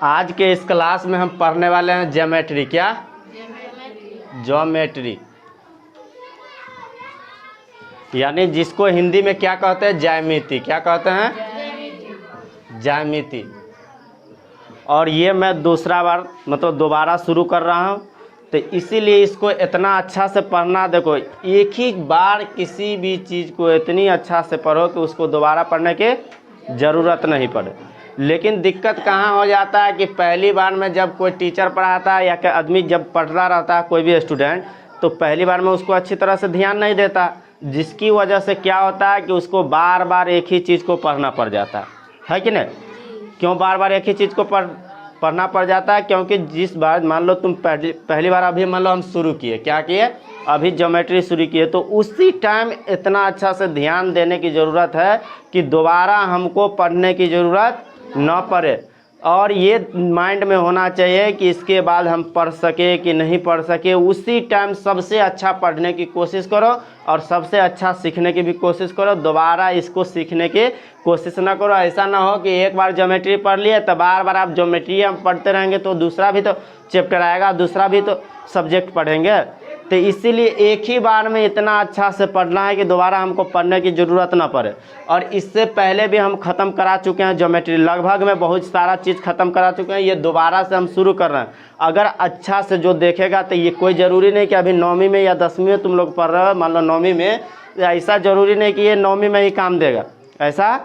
आज के इस क्लास में हम पढ़ने वाले हैं ज्योमेट्री। क्या? ज्योमेट्री यानी जिसको हिंदी में क्या कहते हैं? ज्यामिति। क्या कहते हैं? ज्यामिति। और ये मैं दूसरा बार मतलब दोबारा शुरू कर रहा हूँ, तो इसीलिए इसको इतना अच्छा से पढ़ना। देखो, एक ही बार किसी भी चीज़ को इतनी अच्छा से पढ़ो कि उसको दोबारा पढ़ने की ज़रूरत नहीं पड़े। लेकिन दिक्कत कहाँ हो जाता है कि पहली बार में जब कोई टीचर पढ़ाता है या कि आदमी जब पढ़ रहा रहता है, कोई भी स्टूडेंट, तो पहली बार में उसको अच्छी तरह से ध्यान नहीं देता, जिसकी वजह से क्या होता है कि उसको बार बार एक ही चीज़ को पढ़ना पड़ जाता है कि नहीं? क्यों बार बार एक ही चीज़ को पढ़ना पड़ जाता है? क्योंकि जिस बार मान लो तुम पहली बार अभी मान लो हम शुरू किए, क्या किए? अभी ज्योमेट्री शुरू किए, तो उसी टाइम इतना अच्छा से ध्यान देने की ज़रूरत है कि दोबारा हमको पढ़ने की ज़रूरत न पड़े। और ये माइंड में होना चाहिए कि इसके बाद हम पढ़ सके कि नहीं पढ़ सके, उसी टाइम सबसे अच्छा पढ़ने की कोशिश करो और सबसे अच्छा सीखने की भी कोशिश करो। दोबारा इसको सीखने की कोशिश ना करो। ऐसा ना हो कि एक बार ज्योमेट्री पढ़ लिए तो बार बार आप ज्योमेट्री हम पढ़ते रहेंगे तो दूसरा भी तो चैप्टर आएगा, दूसरा भी तो सब्जेक्ट पढ़ेंगे। तो इसीलिए एक ही बार में इतना अच्छा से पढ़ना है कि दोबारा हमको पढ़ने की ज़रूरत ना पड़े। और इससे पहले भी हम ख़त्म करा चुके हैं ज्योमेट्री, लगभग में बहुत सारा चीज़ ख़त्म करा चुके हैं। ये दोबारा से हम शुरू कर रहे हैं। अगर अच्छा से जो देखेगा तो ये कोई ज़रूरी नहीं कि अभी 9वीं में या 10वीं में तुम लोग पढ़ रहे हो, मान लो 9वीं में, ऐसा ज़रूरी नहीं कि ये 9वीं में ही काम देगा। ऐसा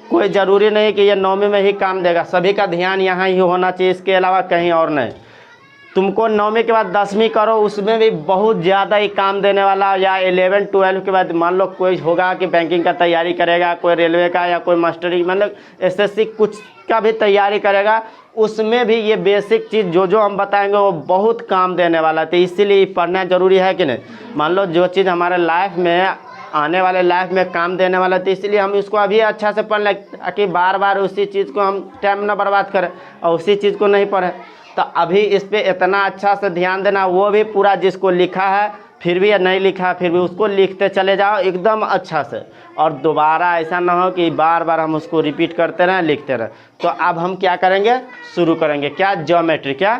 कोई ज़रूरी नहीं कि ये 9वीं में ही काम देगा। सभी का ध्यान यहाँ ही होना चाहिए, इसके अलावा कहीं और नहीं। तुमको 9वीं के बाद 10वीं करो, उसमें भी बहुत ज़्यादा ही काम देने वाला। या 11 12 के बाद मान लो कोई होगा कि बैंकिंग का तैयारी करेगा, कोई रेलवे का या कोई मास्टरी मतलब एसएससी कुछ का भी तैयारी करेगा, उसमें भी ये बेसिक चीज़ जो हम बताएंगे वो बहुत काम देने वाला है। तो इसीलिए पढ़ना ज़रूरी है कि नहीं? मान लो जो चीज़ हमारे लाइफ में आने वाले लाइफ में काम देने वाला, तो इसलिए हम इसको अभी अच्छा से पढ़ लें कि बार बार उसी चीज़ को हम टाइम ना बर्बाद करें और उसी चीज़ को नहीं पढ़ें। तो अभी इस पे इतना अच्छा से ध्यान देना, वो भी पूरा जिसको लिखा है फिर भी या नहीं लिखा फिर भी उसको लिखते चले जाओ एकदम अच्छा से। और दोबारा ऐसा ना हो कि बार बार हम उसको रिपीट करते रहें, लिखते रहें। तो अब हम क्या करेंगे? शुरू करेंगे। क्या? ज्योमेट्री। क्या?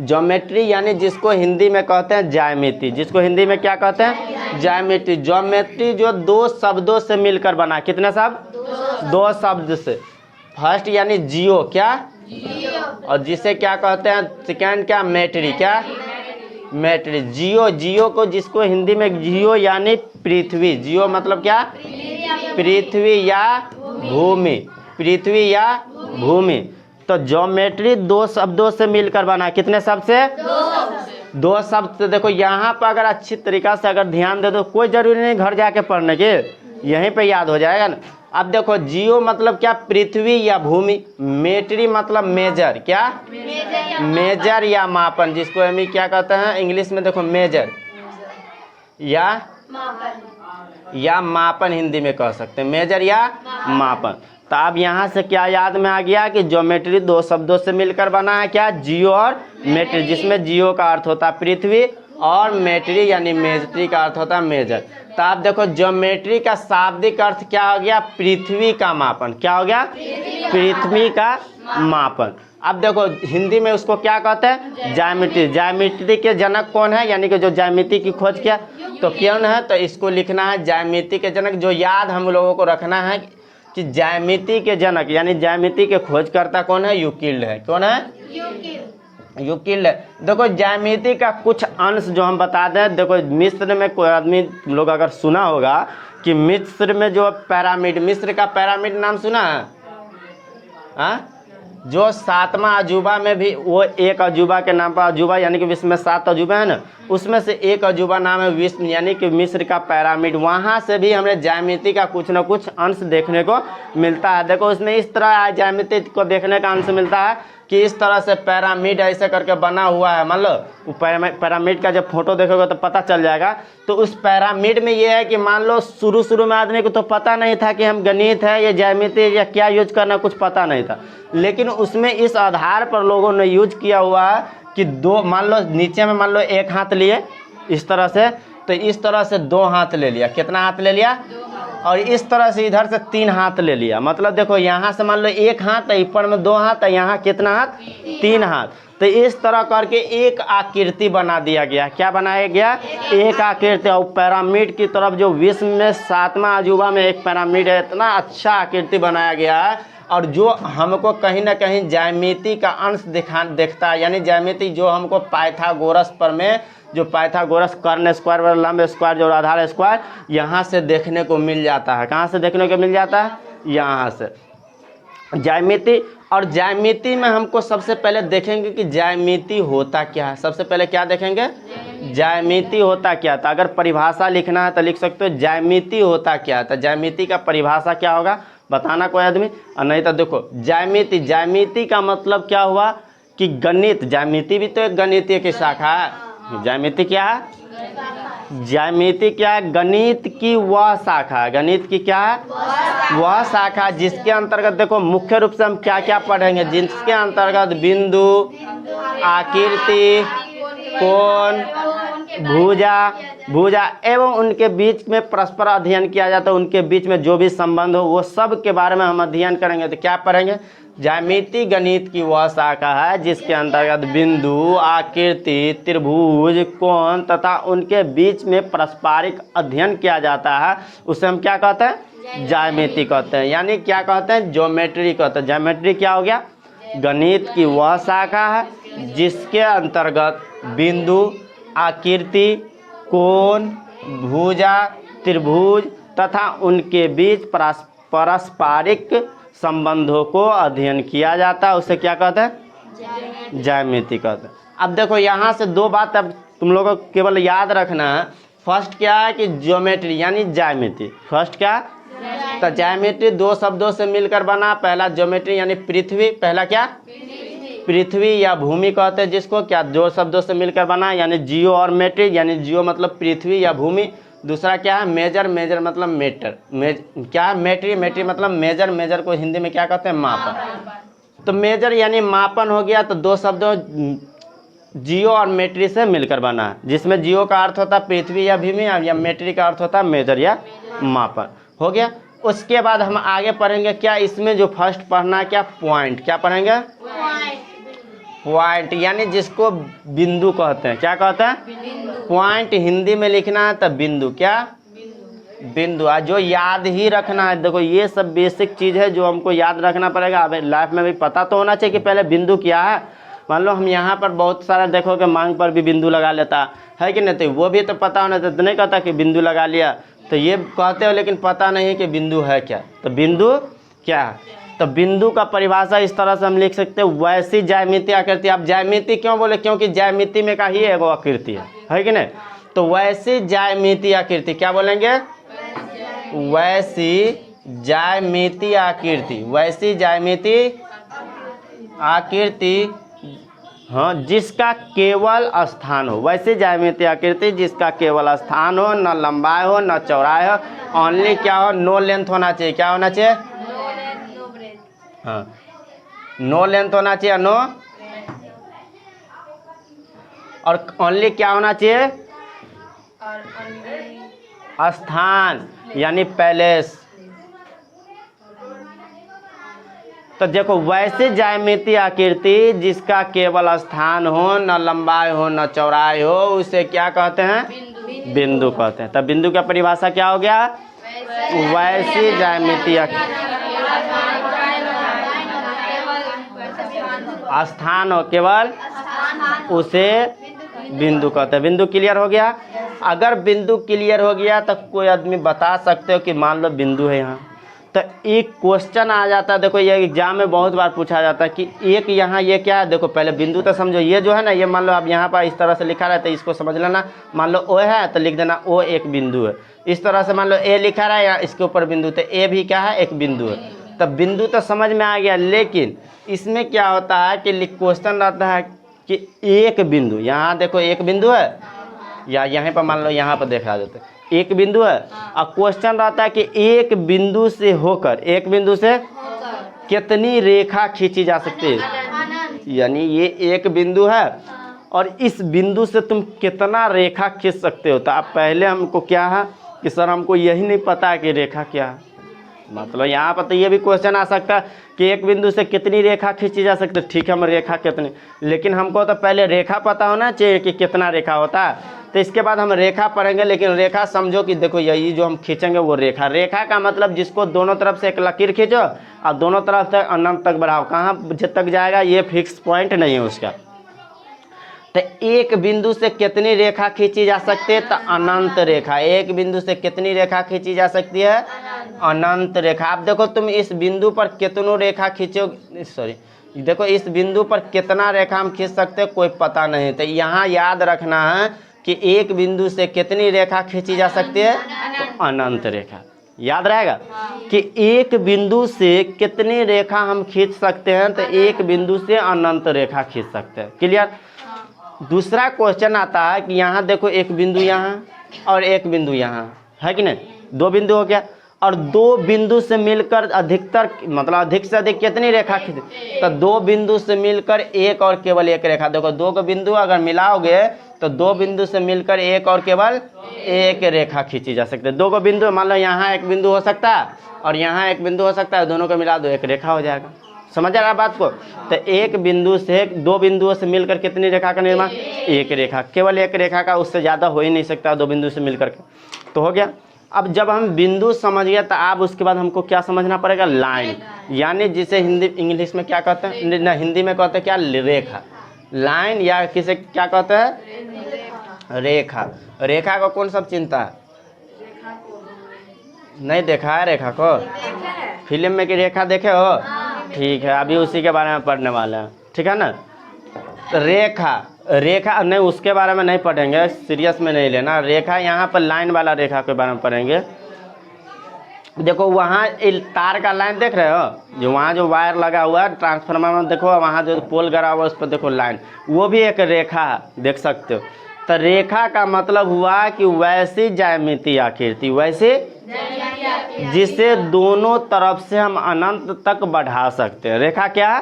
ज्योमेट्री यानी जिसको हिंदी में कहते हैं ज्यामिति। जिसको हिंदी में क्या कहते हैं? ज्यामिति। ज्योमेट्री जो दो शब्दों से मिलकर बना। कितने शब्द? 2 शब्द से। फर्स्ट यानी जियो। क्या? और जिसे क्या कहते हैं? सेकेंड क्या? मेट्री। क्या? मेट्री। जियो, जियो को जिसको हिंदी में जियो यानी पृथ्वी। जियो मतलब क्या? पृथ्वी या भूमि। पृथ्वी या भूमि। तो ज्योमेट्री 2 शब्दों से मिलकर बना। कितने शब्द से? 2 शब्द से। देखो यहाँ पर अगर अच्छी तरीका से अगर ध्यान दे तो कोई जरूरी नहीं घर जाके पढ़ने के, यहीं पे याद हो जाएगा ना। अब देखो, जियो मतलब क्या? पृथ्वी या भूमि। मेट्री मतलब मेजर। क्या? मेजर या मापन, जिसको हम क्या कहते हैं इंग्लिश में? देखो, मेजर या मापन हिंदी में कह सकते हैं। मेजर या मापन। तो अब यहाँ से क्या याद में आ गया कि ज्योमेट्री 2 शब्दों से मिलकर बना है। क्या? जियो और मेट्री, जिसमें जियो का अर्थ होता है पृथ्वी और मेट्री यानी मेजरी का अर्थ होता है मेजर। तो आप देखो, ज्योमेट्री का शाब्दिक अर्थ क्या हो गया? पृथ्वी का मापन। क्या हो गया? पृथ्वी का मापन। अब देखो हिंदी में उसको क्या कहते हैं? ज्यामिति। ज्यामिति के जनक कौन है? यानी कि जो ज्यामिति की खोज किया तो कौन है? तो इसको लिखना है ज्यामिति के जनक। जो याद हम लोगों को रखना है कि ज्यामिति के जनक यानी ज्यामिति के खोजकर्ता कौन है? यूक्लिड है। कौन है? यूक्लिड। देखो, ज्यामिति का कुछ अंश जो हम बता दें। देखो, मिस्र में कोई आदमी लोग अगर सुना होगा कि मिस्र में जो पिरामिड, मिस्र का पिरामिड नाम सुना है? हाँ, जो 7वां अजूबा में भी वो एक अजूबा के नाम पर, अजूबा यानी कि विश्व में 7 अजूबा है ना, उसमें से एक अजूबा नाम है विश्व यानी कि मिस्र का पिरामिड। वहाँ से भी हमें ज्यामिति का कुछ न कुछ अंश देखने को मिलता है। देखो, उसमें इस तरह ज्यामिति को देखने का अंश मिलता है कि इस तरह से पिरामिड ऐसे करके बना हुआ है। मान लो पिरामिड का जब फोटो देखोगे तो पता चल जाएगा। तो उस पिरामिड में ये है कि मान लो शुरू में आदमी को तो पता नहीं था कि हम गणित है या ज्यामिति या क्या यूज करना, कुछ पता नहीं था। लेकिन उसमें इस आधार पर लोगों ने यूज किया हुआ है कि 2 मान लो नीचे में मान लो 1 हाथ लिए इस तरह से, तो इस तरह से 2 हाथ ले लिया। कितना हाथ ले लिया? और इस तरह से इधर से 3 हाथ ले लिया, मतलब देखो यहाँ से मान लो 1 हाथ है, ऊपर में 2 हाथ है, यहाँ कितना हाथ 3 हाथ। तो इस तरह करके एक आकृति बना दिया गया। क्या बनाया गया? एक आकृति। और पिरामिड की तरफ जो विश्व में 7वां अजूबा में एक पिरामिड है, इतना अच्छा आकृति बनाया गया है। और जो हमको कहीं ना कहीं ज्यामिति का अंश दिखता है, यानी ज्यामिति जो हमको पाइथागोरस पर में जो पाइथागोरस कर्ण स्क्वायर व लंब स्क्वायर जो आधार स्क्वायर यहाँ से देखने को मिल जाता है। कहाँ से देखने को मिल जाता है? यहाँ से ज्यामिति। और ज्यामिति में हमको सबसे पहले देखेंगे कि ज्यामिति होता क्या है। सबसे पहले क्या देखेंगे? ज्यामिति होता क्या था। अगर परिभाषा लिखना है तो लिख सकते हो ज्यामिति होता क्या है। तो ज्यामिति का परिभाषा क्या होगा बताना कोई आदमी? और नहीं तो देखो ज्यामिति, ज्यामिति का मतलब क्या हुआ कि गणित। ज्यामिति भी तो एक गणितीय की शाखा है। ज्यामिति क्या है? ज्यामिति क्या है? गणित की वह शाखा। गणित की क्या है? वह शाखा जिसके अंतर्गत देखो मुख्य रूप से हम क्या क्या पढ़ेंगे, जिसके अंतर्गत बिंदु, आकृति, कोण, भुजा एवं उनके बीच में परस्पर अध्ययन किया जाता है। उनके बीच में जो भी संबंध हो वो सब के बारे में हम अध्ययन करेंगे। तो क्या पढ़ेंगे? ज्यामिति गणित की वह शाखा है जिसके अंतर्गत बिंदु, आकृति, त्रिभुज, कोण तथा उनके बीच में पारस्परिक अध्ययन किया जाता है। उसे हम क्या कहते हैं? ज्यामिति कहते हैं। यानी क्या कहते हैं? ज्योमेट्री कहते हैं। ज्योमेट्री क्या हो गया? गणित की वह शाखा है जिसके अंतर्गत बिंदु, आकृति, कोण, भुजा, त्रिभुज तथा उनके बीच पारस्परिक संबंधों को अध्ययन किया जाता है। उसे क्या कहते हैं? ज्यामिति कहते हैं। अब देखो यहाँ से 2 बात अब तुम लोगों को केवल याद रखना है। फर्स्ट क्या है कि ज्योमेट्री यानी ज्यामिति। फर्स्ट क्या? तो ज्यामिति 2 शब्दों से मिलकर बना। पहला ज्योमेट्री यानी पृथ्वी। पहला क्या? पृथ्वी या भूमि कहते हैं जिसको। क्या? 2 शब्दों से मिलकर बना यानी जियो और मेट्रिक, यानी जियो मतलब पृथ्वी या भूमि। दूसरा क्या है? मेजर। मेजर मतलब मीटर। क्या है? मेट्री। मेट्री मतलब मेजर। मेजर को हिंदी में क्या कहते हैं? मापन। तो मेजर यानी मापन हो गया। तो 2 शब्दों जियो और मेट्री से मिलकर बना है, जिसमें जियो का अर्थ होता है पृथ्वी या भूमि या मेट्री का अर्थ होता है मेजर या मापन। हो गया। उसके बाद हम आगे पढ़ेंगे क्या इसमें जो फर्स्ट पढ़ना है क्या? पॉइंट। क्या पढ़ेंगे? पॉइंट यानी जिसको बिंदु कहते हैं। क्या कहते हैं? पॉइंट हिंदी में लिखना है तो बिंदु। क्या? बिंदु। आज जो याद ही रखना है। देखो ये सब बेसिक चीज़ है जो हमको याद रखना पड़ेगा। अब लाइफ में भी पता तो होना चाहिए कि पहले बिंदु क्या है। मान लो हम यहाँ पर बहुत सारा देखोगे मांग पर भी बिंदु लगा लेता है कि नहीं, तो वो भी तो पता होना चाहिए। तो नहीं कहता कि बिंदु लगा लिया, तो ये कहते हो लेकिन पता नहीं कि बिंदु है क्या। तो बिंदु क्या है? तो बिंदु का परिभाषा इस तरह से हम लिख सकते हैं वैसी ज्यामिति आकृति। आप ज्यामिति क्यों बोले? क्योंकि ज्यामिति में का ही एगो आकृति है कि नहीं। तो वैसी ज्यामिति आकृति क्या बोलेंगे? वैसी ज्यामिति आकृति। वैसी ज्यामिति आकृति, हाँ, जिसका केवल स्थान हो। वैसे ज्यामिति आकृति जिसका केवल स्थान हो, न लंबाई हो न चौड़ाई हो, ओनली क्या हो? नो लेंथ होना चाहिए। क्या होना चाहिए? हाँ, नो लेंथ होना चाहिए। नो। और ओनली क्या होना चाहिए? स्थान यानी पैलेस। तो देखो वैसे ज्यामिति आकृति जिसका केवल स्थान हो, न लंबाई हो न चौड़ाई हो, उसे क्या कहते हैं? बिंदु कहते हैं। तब बिंदु का परिभाषा क्या हो गया? वैसी ज्यामिति आकृति, स्थान हो केवल, उसे बिंदु कहते हैं। बिंदु क्लियर हो गया? अगर बिंदु क्लियर हो गया तो कोई आदमी बता सकते हो कि मान लो बिंदु है यहाँ, तो एक क्वेश्चन आ जाता है। देखो ये एग्जाम में बहुत बार पूछा जाता है कि एक यहाँ ये क्या है। देखो पहले बिंदु तो समझो, ये जो है ना, ये मान लो अब यहाँ पर इस तरह से लिखा रहता है, इसको समझ लेना। मान लो ओ है तो लिख देना ओ एक बिंदु है। इस तरह से मान लो ए लिखा रहा है या इसके ऊपर बिंदु, तो ए भी क्या है? एक बिंदु है। तब बिंदु तो समझ में आ गया, लेकिन इसमें क्या होता है कि क्वेश्चन रहता है कि एक बिंदु, यहाँ देखो एक बिंदु है, या यहाँ पर मान लो यहाँ पर देखा देते एक बिंदु है। और क्वेश्चन रहता है कि एक बिंदु से होकर, एक बिंदु से कितनी रेखा खींची जा सकती है। यानी ये एक बिंदु है और इस बिंदु से तुम कितना रेखा खींच सकते हो। तो अब पहले हमको क्या है कि सर हमको यही नहीं पता है कि रेखा क्या है। मतलब यहाँ पर तो ये भी क्वेश्चन आ सकता है कि एक बिंदु से कितनी रेखा खींची जा सकती है। ठीक है, हम रेखा कितनी, लेकिन हमको तो पहले रेखा पता होना चाहिए कि कितना रेखा होता है। तो इसके बाद हम रेखा पढ़ेंगे, लेकिन रेखा समझो कि देखो यही जो हम खींचेंगे वो रेखा। रेखा का मतलब जिसको दोनों तरफ से एक लकीर खींचो और दोनों तरफ से अनंत तक बढ़ाओ, कहाँ तक जाएगा ये फिक्स पॉइंट नहीं है उसका। तो एक बिंदु से कितनी रेखा खींची जा सकती है? तो अनंत रेखा। एक बिंदु से कितनी रेखा खींची जा सकती है? अनंत रेखा। आप देखो तुम इस बिंदु पर कितनों रेखा खींचो, सॉरी देखो इस बिंदु पर कितना रेखा हम खींच सकते हैं कोई पता नहीं। तो यहाँ याद रखना है कि एक बिंदु से कितनी रेखा खींची जा सकती है? तो अनंत रेखा। याद रहेगा कि एक बिंदु से कितनी रेखा हम खींच सकते हैं? तो एक बिंदु से अनंत रेखा खींच सकते हैं। क्लियर? दूसरा क्वेश्चन आता है कि यहाँ देखो एक बिंदु यहाँ और एक बिंदु यहाँ है कि नहीं, दो बिंदु हो गया, और दो बिंदु से मिलकर अधिकतर मतलब अधिक से अधिक कितनी रेखा खींच? तो दो बिंदु से मिलकर एक और केवल एक रेखा। देखो दो को बिंदु अगर मिलाओगे तो दो बिंदु से मिलकर एक और केवल एक रेखा खींची जा सकती है। दो को बिंदु, मान लो यहाँ एक बिंदु हो सकता है और यहाँ एक बिंदु हो सकता है, दोनों को मिला दो एक रेखा हो जाएगा। समझ आ रहा बात को? तो एक बिंदु से दो बिंदुओं से मिलकर कितनी रेखा का निर्माण? एक रेखा, केवल एक रेखा का, उससे ज़्यादा हो ही नहीं सकता दो बिंदु से मिलकर के। तो हो गया। अब जब हम बिंदु समझ गए तो अब उसके बाद हमको क्या समझना पड़ेगा? लाइन, यानी जिसे हिंदी इंग्लिश में क्या कहते हैं, ना हिंदी में कहते हैं क्या? रेखा। लाइन या किसे क्या कहते हैं? रेखा। रेखा को कौन सब चिंता है? नहीं देखा है रेखा को? फिल्म में की रेखा देखे हो? ठीक है, अभी उसी के बारे में पढ़ने वाले हैं, ठीक है ना। रेखा, रेखा नहीं उसके बारे में नहीं पढ़ेंगे, सीरियस में नहीं लेना। रेखा यहाँ पर लाइन वाला रेखा के बारे में पढ़ेंगे। देखो वहाँ तार का लाइन देख रहे हो, जो वहाँ जो वायर लगा हुआ है ट्रांसफार्मर में, देखो वहाँ जो पोल गड़ा हुआ है उस पर देखो लाइन, वो भी एक रेखा देख सकते हो। तो रेखा का मतलब हुआ कि वैसी ज्यामिति आकृति, वैसे जिसे दोनों तरफ से हम अनंत तक बढ़ा सकते हैं। रेखा क्या?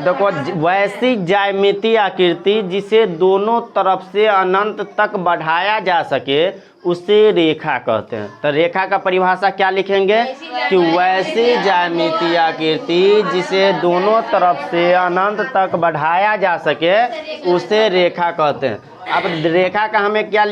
देखो वैसी ज्यामिति आकृति जिसे दोनों तरफ से अनंत तक बढ़ाया जा सके उसे रेखा कहते हैं। तो रेखा का परिभाषा क्या लिखेंगे कि वैसी ज्यामिति आकृति जिसे दोनों तरफ से अनंत तक बढ़ाया जा सके उसे रेखा कहते हैं। अब रेखा का हमें क्या